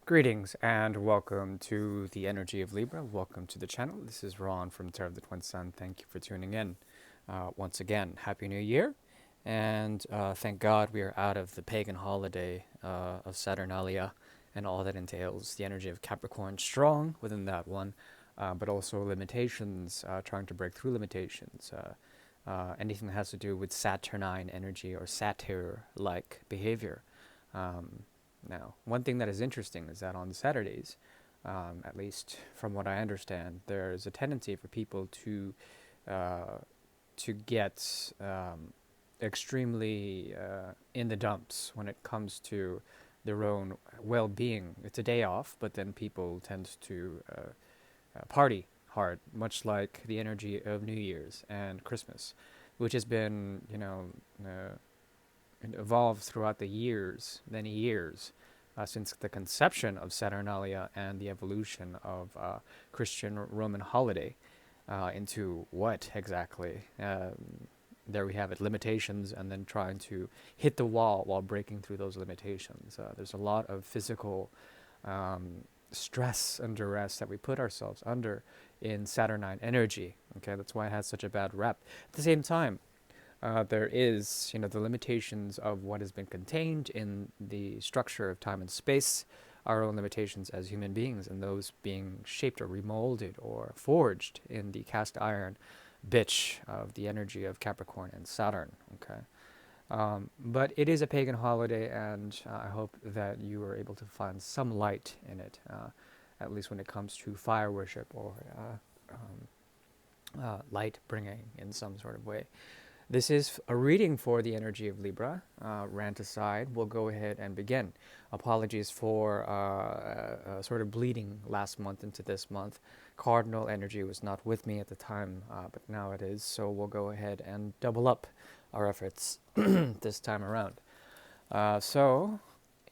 Greetings and welcome to the Energy of Libra. Welcome to the channel. This is Ron from Terror of the Twin Sun. Thank you for tuning in. Once again, Happy New Year. And thank God we are out of the pagan holiday of Saturnalia and all that entails. The energy of Capricorn strong within that one, but also limitations, trying to break through limitations. Anything that has to do with Saturnine energy or satyr-like behavior. Now, one thing that is interesting is that on Saturdays, at least from what I understand, there's a tendency for people uh, to get extremely in the dumps when it comes to their own well-being. It's a day off, but then people tend to party hard, much like the energy of New Year's and Christmas, which has been, evolved throughout the years, many years, since the conception of Saturnalia and the evolution of Christian Roman holiday into what exactly? There we have it, limitations, and then trying to hit the wall while breaking through those limitations. There's a lot of physical stress and duress that we put ourselves under in Saturnine energy. Okay, that's why it has such a bad rep. At the same time, there is, the limitations of what has been contained in the structure of time and space, our own limitations as human beings, and those being shaped or remolded or forged in the cast iron bitch of the energy of Capricorn and Saturn. Okay. But it is a pagan holiday, and I hope that you are able to find some light in it, at least when it comes to fire worship or light bringing in some sort of way. This is a reading for the energy of Libra. Rant aside, we'll go ahead and begin. Apologies for sort of bleeding last month into this month. Cardinal energy was not with me at the time, but now it is. So we'll go ahead and double up our efforts this time around.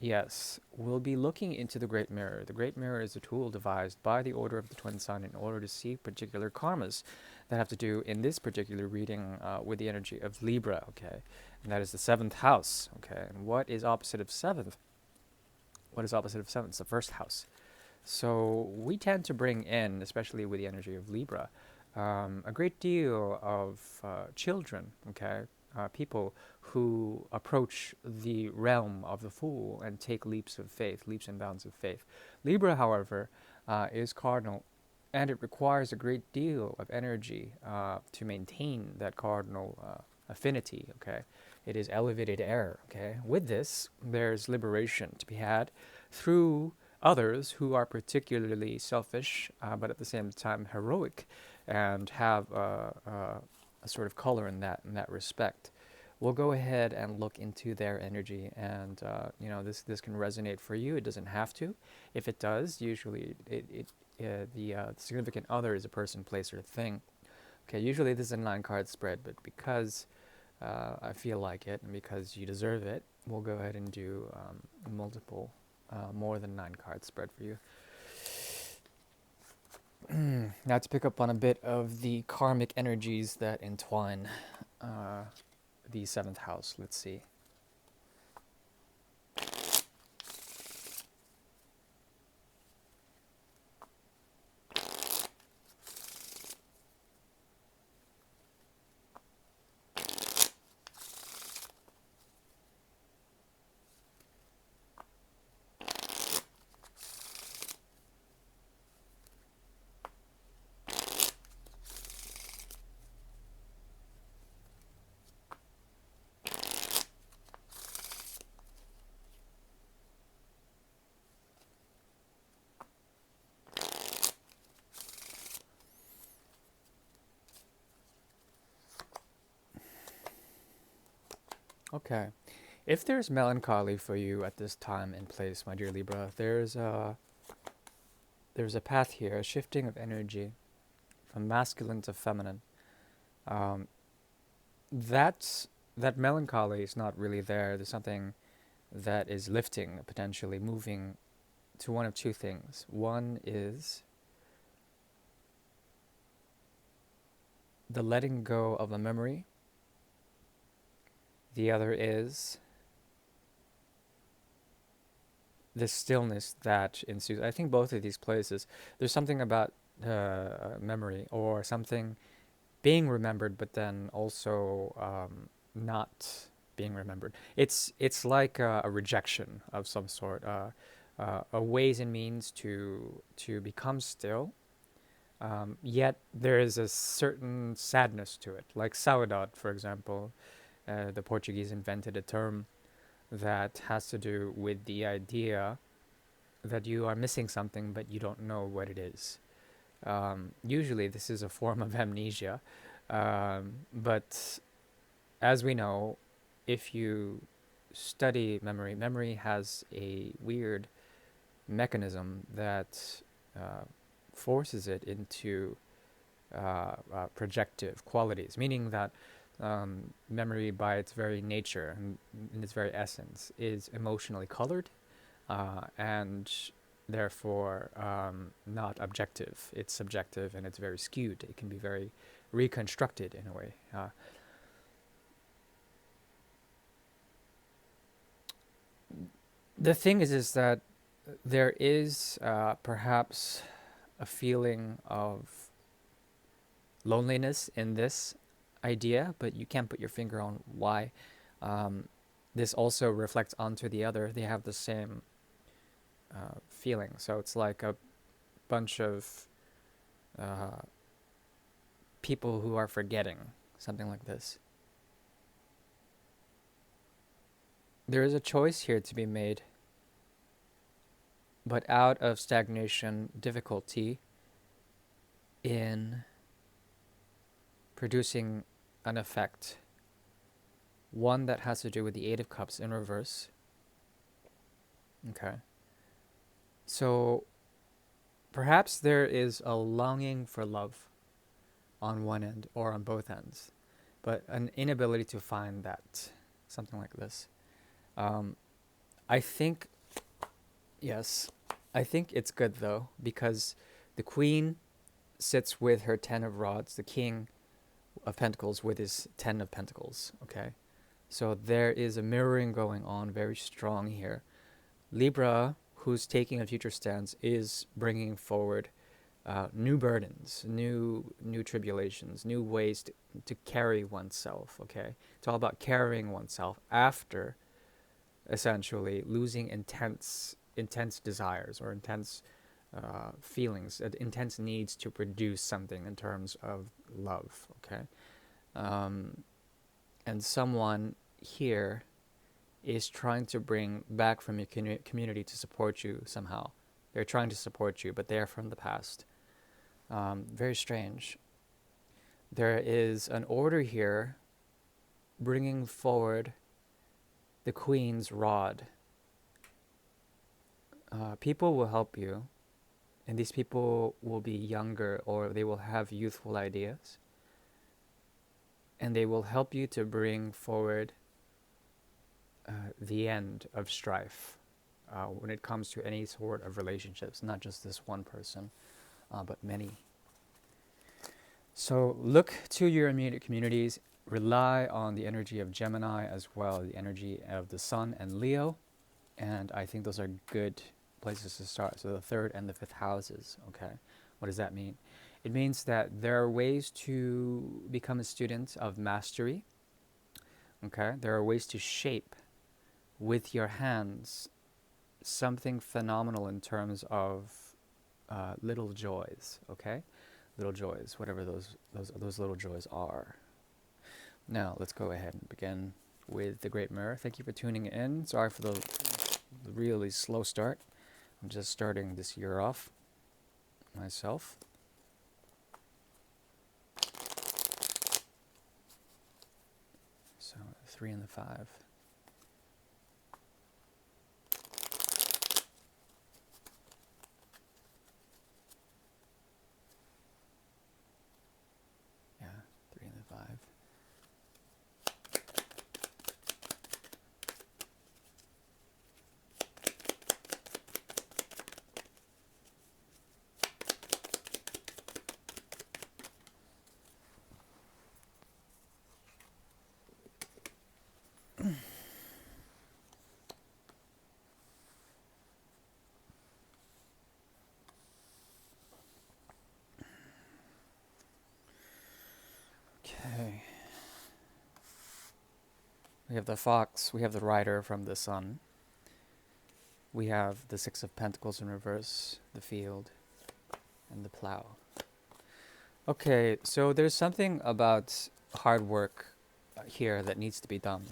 Yes, we'll be looking into the Great Mirror. The Great Mirror is a tool devised by the Order of the Twin Sun in order to see particular karmas that have to do, in this particular reading, with the energy of Libra, okay? And that is the 7th house, okay? And what is opposite of 7th? What is opposite of 7th? It's the 1st house. So we tend to bring in, especially with the energy of Libra, a great deal of children, okay? People who approach the realm of the Fool and take leaps of faith, leaps and bounds of faith. Libra, however, is cardinal, and it requires a great deal of energy to maintain that cardinal affinity, okay? It is elevated air, okay? With this, there's liberation to be had through others who are particularly selfish, but at the same time heroic, and have a sort of color in that respect. We'll go ahead and look into their energy, and this can resonate for you. It doesn't have to. If it does, usually the significant other is a person, place, or thing. Okay, usually this is a 9-card spread, but because I feel like it and because you deserve it, we'll go ahead and do multiple, more than 9-card spread for you. Now to pick up on a bit of the karmic energies that entwine the 7th house, let's see. Okay. If there's melancholy for you at this time and place, my dear Libra, there's a path here, a shifting of energy from masculine to feminine. Um, that melancholy is not really there. There's something that is lifting, potentially moving to one of two things. One is the letting go of a memory. The other is the stillness that ensues. I think both of these places, there's something about memory or something being remembered, but then also not being remembered. It's like a rejection of some sort, a ways and means to become still. Yet there is a certain sadness to it, like saudade, for example. The Portuguese invented a term that has to do with the idea that you are missing something, but you don't know what it is. Usually, this is a form of amnesia, but as we know, if you study memory, memory has a weird mechanism that uh, forces it into projective qualities, meaning that memory, by its very nature and in its very essence, is emotionally colored and therefore not objective. It's subjective and it's very skewed. It can be very reconstructed in a way. The thing is that there is perhaps a feeling of loneliness in this idea, but you can't put your finger on why. Um, this also reflects onto the other. They have the same feeling. So it's like a bunch of uh, people who are forgetting, something like this. There is a choice here to be made, but out of stagnation, difficulty in producing an effect, one that has to do with the Eight of Cups in reverse. Okay. So perhaps there is a longing for love on one end or on both ends, but an inability to find that, something like this. Um, I think, yes, I think it's good though, because the Queen sits with her Ten of Rods, the King of Pentacles with his Ten of Pentacles, okay? So there is a mirroring going on very strong here. Libra, who's taking a future stance, is bringing forward new burdens, new tribulations, new ways to carry oneself, okay? It's all about carrying oneself after essentially losing intense desires or intense feelings, intense needs to produce something in terms of love, okay? Um, and someone here is trying to bring back from your community to support you somehow. They're trying to support you, but they're from the past. Very strange. There is an order here bringing forward the Queen's rod. People will help you, and these people will be younger or they will have youthful ideas, and they will help you to bring forward the end of strife when it comes to any sort of relationships, not just this one person, but many. So look to your immediate communities, rely on the energy of Gemini as well, the energy of the Sun and Leo, and I think those are good places to start. So the third and the fifth houses, okay? What does that mean? It means that there are ways to become a student of mastery, okay? There are ways to shape with your hands something phenomenal in terms of little joys, okay? Little joys, whatever those little joys are. Now, let's go ahead and begin with the Great Mirror. Thank you for tuning in. Sorry for the really slow start. I'm just starting this year off myself. So, 3 and the 5. Yeah, 3 and the 5. We have the fox, we have the rider from the sun, we have the Six of Pentacles in reverse, the field, and the plow. Okay, so there's something about hard work here that needs to be done.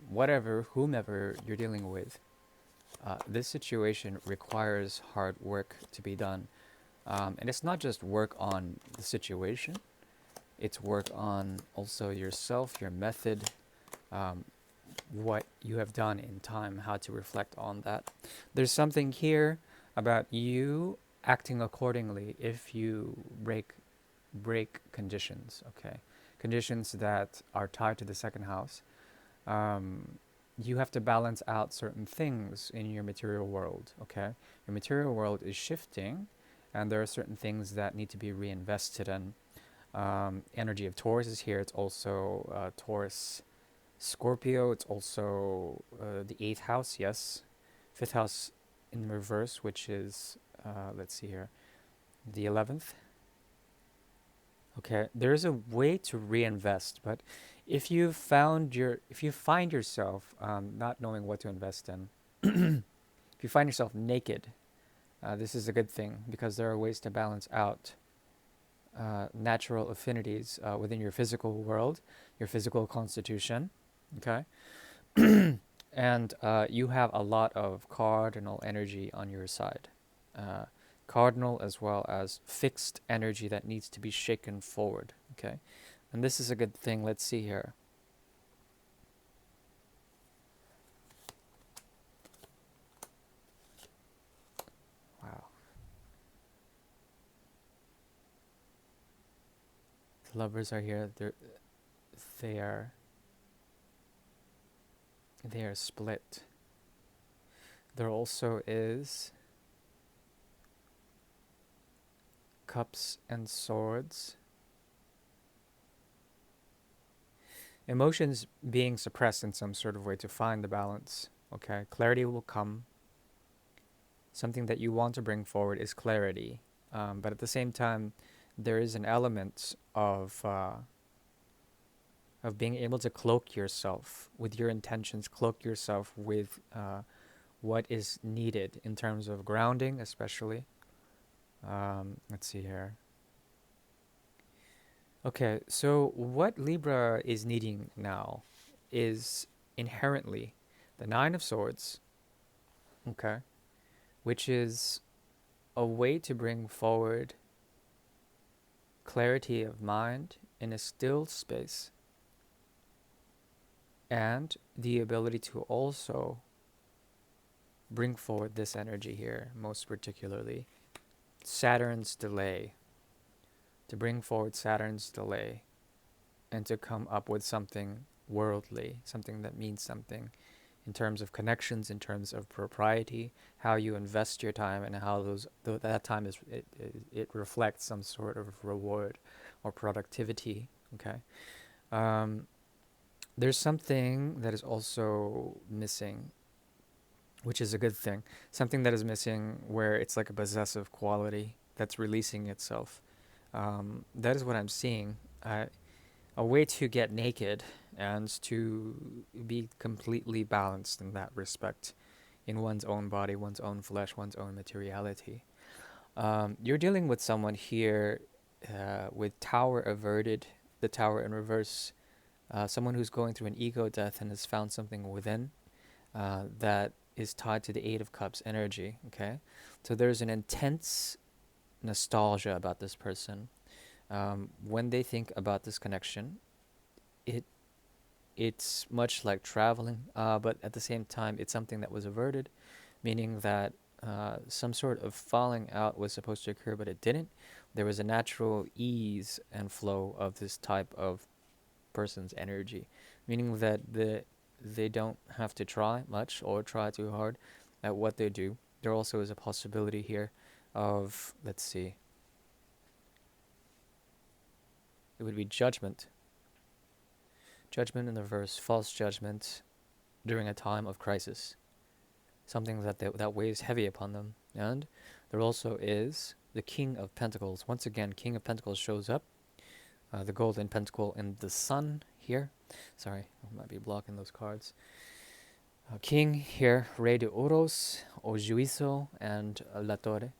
Whatever, whomever you're dealing with, this situation requires hard work to be done. And it's not just work on the situation, it's work on also yourself, your method, what you have done in time, how to reflect on that. There's something here about you acting accordingly if you break conditions, okay? Conditions that are tied to the second house. You have to balance out certain things in your material world, okay? Your material world is shifting, and there are certain things that need to be reinvested in. Energy of Taurus is here. It's also Taurus Scorpio. It's also the 8th house, yes. 5th house in reverse, which is, let's see here, the 11th. Okay, there is a way to reinvest, but if you find yourself not knowing what to invest in, if you find yourself naked, this is a good thing because there are ways to balance out natural affinities within your physical world, your physical constitution. Okay, and you have a lot of cardinal energy on your side. Cardinal as well as fixed energy that needs to be shaken forward. Okay, and this is a good thing. Let's see here. Wow, the lovers are here. They are they are split. There also is cups and swords. Emotions being suppressed in some sort of way to find the balance. Okay, clarity will come. Something that you want to bring forward is clarity, but at the same time, there is an element of being able to cloak yourself with your intentions, cloak yourself with what is needed in terms of grounding, especially. Let's see here. Okay, so what Libra is needing now is inherently the Nine of Swords, okay, which is a way to bring forward clarity of mind in a still space and the ability to also bring forward this energy here, most particularly Saturn's delay, to bring forward Saturn's delay and to come up with something worldly, something that means something in terms of connections, in terms of propriety, how you invest your time, and how that time it reflects some sort of reward or productivity. Okay, there's something that is also missing, which is a good thing. Something that is missing where it's like a possessive quality that's releasing itself. That is what I'm seeing. A way to get naked and to be completely balanced in that respect, in one's own body, one's own flesh, one's own materiality. You're dealing with someone here with Tower averted, the Tower in reverse, someone who's going through an ego death and has found something within that is tied to the Eight of Cups energy, okay? So there's an intense nostalgia about this person. When they think about this connection, it's much like traveling, but at the same time, it's something that was averted, meaning that some sort of falling out was supposed to occur, but it didn't. There was a natural ease and flow of this type of person's energy, meaning that they don't have to try much or try too hard at what they do. There also is a possibility here of, let's see, it would be judgment. Judgment in the verse, false judgment during a time of crisis. Something that weighs heavy upon them. And there also is the King of Pentacles. Once again, King of Pentacles shows up. The golden pentacle in the sun here. Sorry, I might be blocking those cards. King here, Rey de Oros, O Juicio, and La Torre.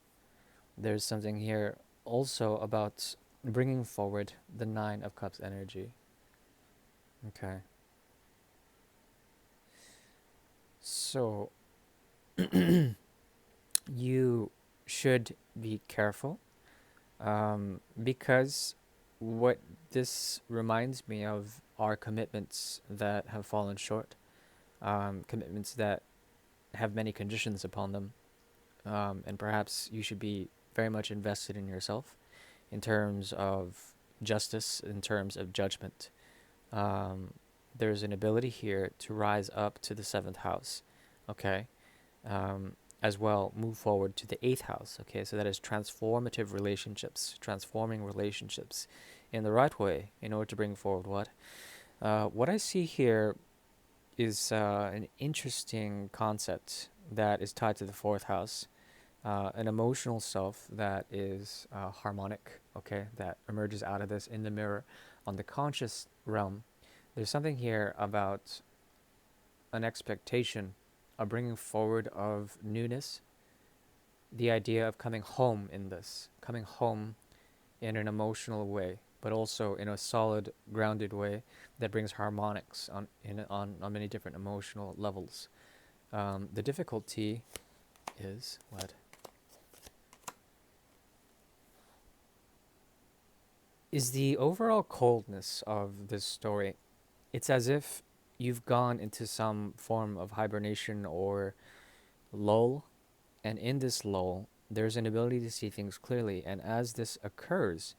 There's something here also about bringing forward the Nine of Cups energy. Okay. So, you should be careful, because what this reminds me of are commitments that have fallen short, commitments that have many conditions upon them, and perhaps you should be very much invested in yourself in terms of justice, in terms of judgment. Um, there's an ability here to rise up to the seventh house, okay? As well, move forward to the eighth house, okay? So that is transformative relationships, transforming relationships in the right way in order to bring forward what? What I see here is an interesting concept that is tied to the fourth house, an emotional self that is harmonic, okay, that emerges out of this in the mirror on the conscious realm. There's something here about an expectation, a bringing forward of newness, the idea of coming home in this, coming home in an emotional way, but also in a solid, grounded way that brings harmonics on many different emotional levels. The difficulty is what? Is the overall coldness of this story. It's as if you've gone into some form of hibernation or lull, and in this lull, there's an ability to see things clearly. And as this occurs,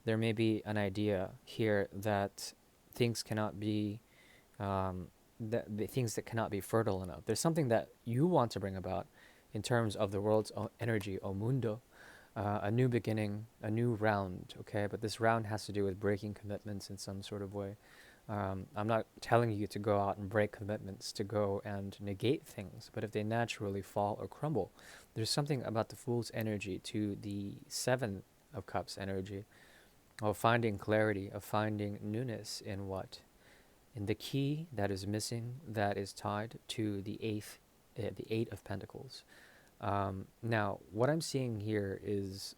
there may be an idea here that things cannot be, that the things that cannot be fertile enough. There's something that you want to bring about in terms of the world's energy, o mundo, a new beginning, a new round, okay? But this round has to do with breaking commitments in some sort of way. I'm not telling you to go out and break commitments, to go and negate things, but if they naturally fall or crumble, there's something about the Fool's energy to the Seven of Cups energy, of finding clarity, of finding newness in what? In the key that is missing, that is tied to the the Eight of Pentacles. Now, what I'm seeing here is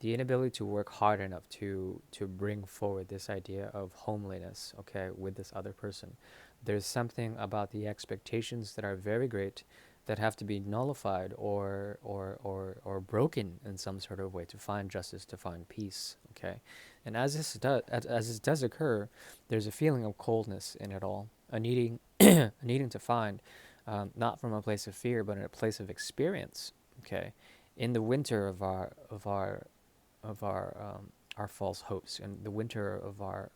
the inability to work hard enough to bring forward this idea of homeliness, okay, with this other person. There's something about the expectations that are very great that have to be nullified or broken in some sort of way to find justice, to find peace, okay? And as this does occur, there's a feeling of coldness in it all, a needing a needing to find, not from a place of fear, but in a place of experience, okay? In the winter of our false hopes, and the winter of our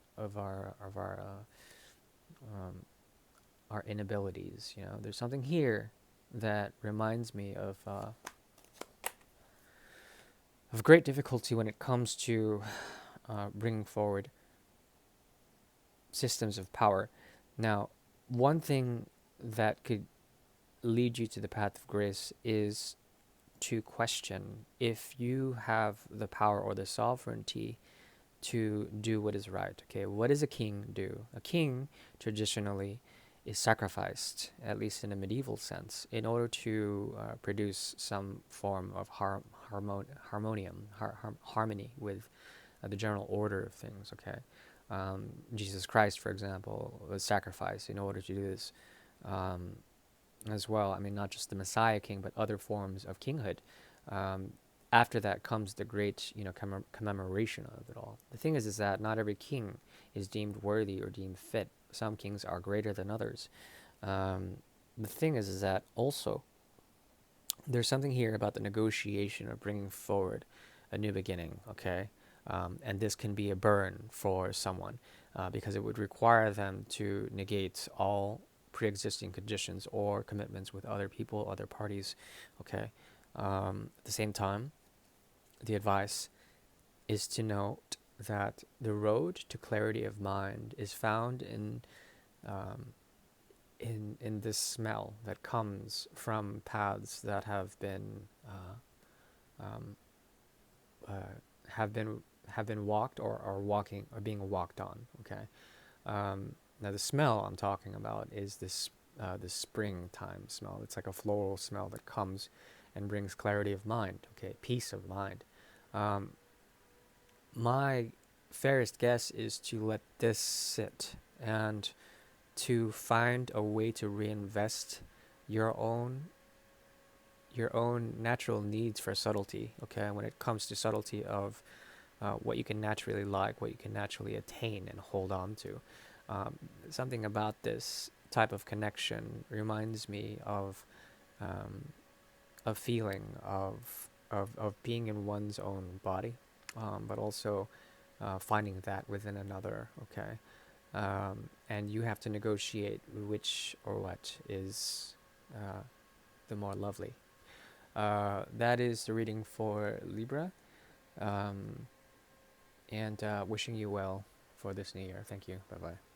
inabilities. You know, there's something here that reminds me of great difficulty when it comes to bringing forward systems of power. Now, one thing that could lead you to the path of grace is to question if you have the power or the sovereignty to do what is right. Okay, what does a king do? A king traditionally is sacrificed, at least in a medieval sense, in order to produce some form of harmony with the general order of things. Okay, Jesus Christ, for example, was sacrificed in order to do this. As well. I mean, not just the Messiah King, but other forms of kinghood. Um, After that comes the great, commemoration of it all. The thing is that not every king is deemed worthy or deemed fit. Some kings are greater than others. The thing is that also there's something here about the negotiation of bringing forward a new beginning. Okay, and this can be a burn for someone because it would require them to negate all pre-existing conditions or commitments with other people, other parties. Okay. At the same time, the advice is to note that the road to clarity of mind is found um, in this smell that comes from paths that um, uh, have been walked or are walking or being walked on. Okay. Now the smell I'm talking about is this springtime smell. It's like a floral smell that comes and brings clarity of mind. Okay, peace of mind. Um, my fairest guess is to let this sit and to find a way to reinvest your own your own natural needs for subtlety. Okay, when it comes to subtlety of what you can naturally like, what you can naturally attain and hold on to. Um, Something about this type of connection reminds me of um, a feeling of being in one's own body, but also finding that within another. Okay, and you have to negotiate which or what is the more lovely. That is the reading for Libra. Um, and wishing you well for this new year. Thank you. Bye bye.